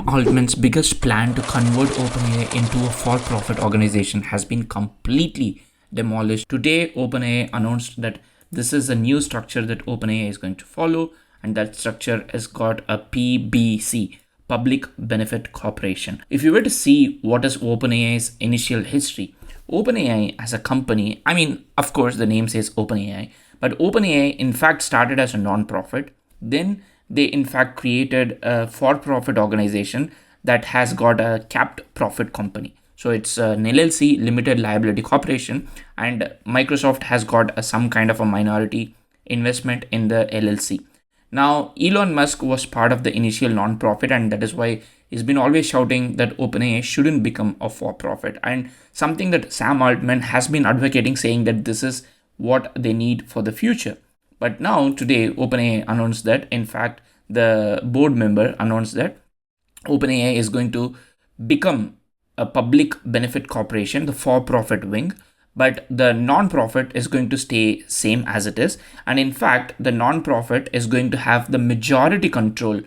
Altman's biggest plan to convert OpenAI into a for-profit organization has been completely demolished. Today, OpenAI announced that this is a new structure that OpenAI is going to follow, and that structure has got a PBC, Public Benefit Corporation. If you were to see what is OpenAI's initial history, OpenAI as a company, of course, the name says OpenAI, but OpenAI in fact started as a non-profit. Then they in fact created a for-profit organization that has got a capped profit company. So it's an LLC, limited liability corporation, and Microsoft has got some kind of a minority investment in the LLC. Now, Elon Musk was part of the initial non-profit, and that is why he's been always shouting that OpenAI shouldn't become a for-profit, and something that Sam Altman has been advocating, saying that this is what they need for the future. But now, today, OpenAI announced that, in fact, the board member announced that OpenAI is going to become a public benefit corporation, the for-profit wing, but the non-profit is going to stay same as it is. And in fact, the non-profit is going to have the majority control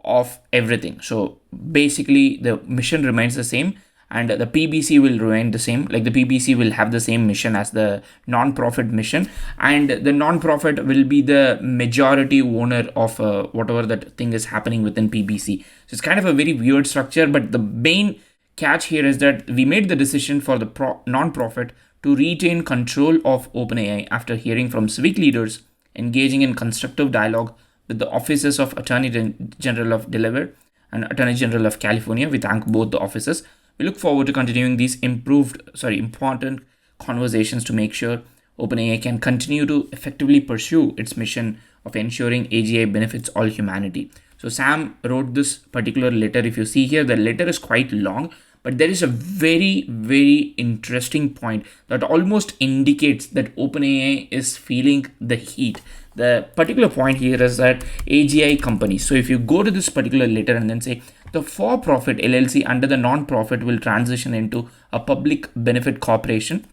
of everything. So basically, the mission remains the same, and the PBC will remain the same. Like the PBC will have the same mission as the non-profit mission, and the non-profit will be the majority owner of whatever that thing is happening within PBC. So it's kind of a very weird structure, but the main catch here is that we made the decision for the non-profit to retain control of OpenAI after hearing from civic leaders, engaging in constructive dialogue with the offices of Attorney General of Delaware and Attorney General of California. We thank both the offices. We look forward to continuing these important conversations to make sure OpenAI can continue to effectively pursue its mission of ensuring AGI benefits all humanity. So Sam wrote this particular letter. If you see here, the letter is quite long, but there is a very, very interesting point that almost indicates that OpenAI is feeling the heat. The particular point here is that AGI companies. So if you go to this particular letter and then say the for-profit LLC under the non-profit will transition into a public benefit corporation.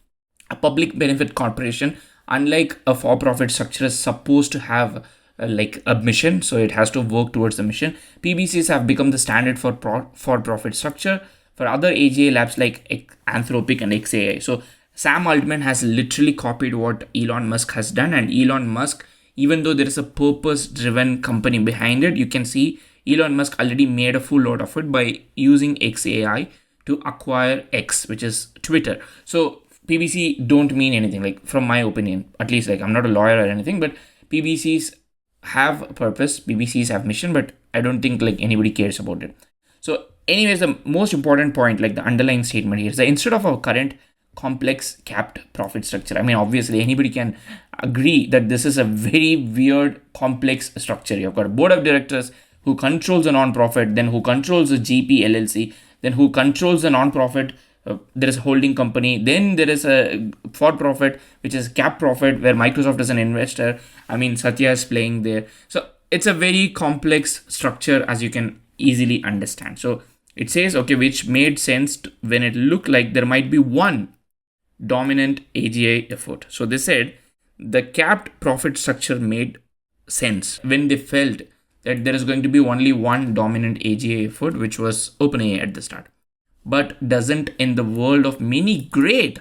A public benefit corporation, unlike a for-profit structure, is supposed to have like a mission. So it has to work towards the mission. PBCs have become the standard for for-profit structure for other AGI labs like Anthropic and XAI. So Sam Altman has literally copied what Elon Musk has done, and Elon Musk, even though there is a purpose-driven company behind it, you can see Elon Musk already made a fool out of it by using XAI to acquire X, which is Twitter. So PBC don't mean anything, like from my opinion, at least. Like I'm not a lawyer or anything, but PBCs have a purpose, PBCs have mission, but I don't think like anybody cares about it. So anyways, the most important point, like the underlying statement here, is that instead of our current complex capped profit structure, obviously anybody can agree that this is a very weird, complex structure. You've got a board of directors who controls a non-profit, then who controls a GP LLC, then who controls the non-profit. There is a holding company, then there is a for-profit, which is cap profit, where Microsoft is an investor. Satya is playing there. So it's a very complex structure, as you can easily understand. So it says, okay, which made sense when it looked like there might be one dominant AGI effort. So they said the capped profit structure made sense when they felt that there is going to be only one dominant AGI effort, which was OpenAI at the start. But doesn't in the world of many great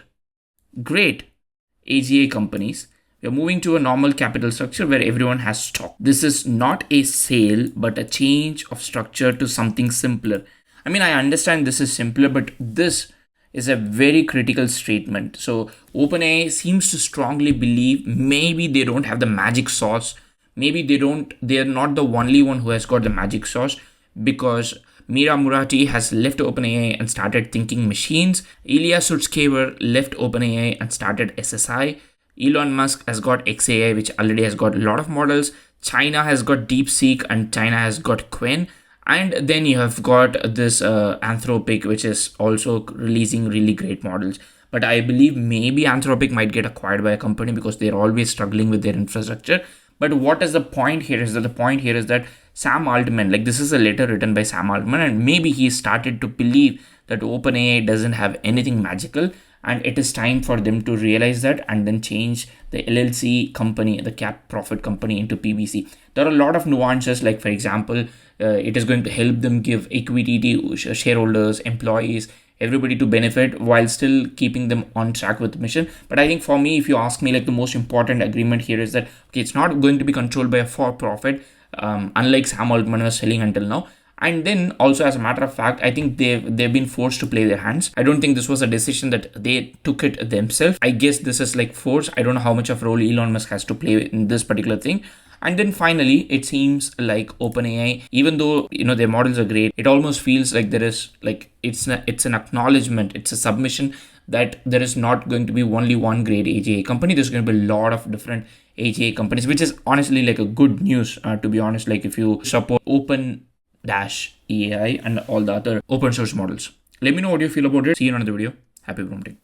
AGI companies, we are moving to a normal capital structure where everyone has stock. This is not a sale, but a change of structure to something simpler. I understand this is simpler, but this is a very critical statement. So OpenAI seems to strongly believe maybe they don't have the magic sauce. Maybe they're not the only one who has got the magic sauce, because Mira Murati has left OpenAI and started thinking machines. Ilya Sutskever left OpenAI and started SSI. Elon Musk has got XAI, which already has got a lot of models. China has got DeepSeek, and China has got Qwen. And then you have got this Anthropic, which is also releasing really great models. But I believe maybe Anthropic might get acquired by a company because they're always struggling with their infrastructure. But what is the point here is that Sam Altman, like this is a letter written by Sam Altman, and maybe he started to believe that OpenAI doesn't have anything magical, and it is time for them to realize that and then change the LLC company, the cap profit company, into PBC. There are a lot of nuances, like for example, it is going to help them give equity to shareholders, employees, everybody to benefit while still keeping them on track with the mission. But I think for me, if you ask me, like the most important agreement here is that, okay, it's not going to be controlled by a for-profit, unlike Sam Altman was selling until now. And then also, as a matter of fact, I think they've been forced to play their hands. I don't think this was a decision that they took it themselves. I guess this is like force. I don't know how much of a role Elon Musk has to play in this particular thing. And then finally, it seems like OpenAI, even though their models are great, it almost feels like there is like it's an acknowledgement, it's a submission that there is not going to be only one great AGI company. There's going to be a lot of different AGI companies, which is honestly like a good news. To be honest, like if you support OpenAI and all the other open source models. Let me know what you feel about it. See you in another video. Happy prompting.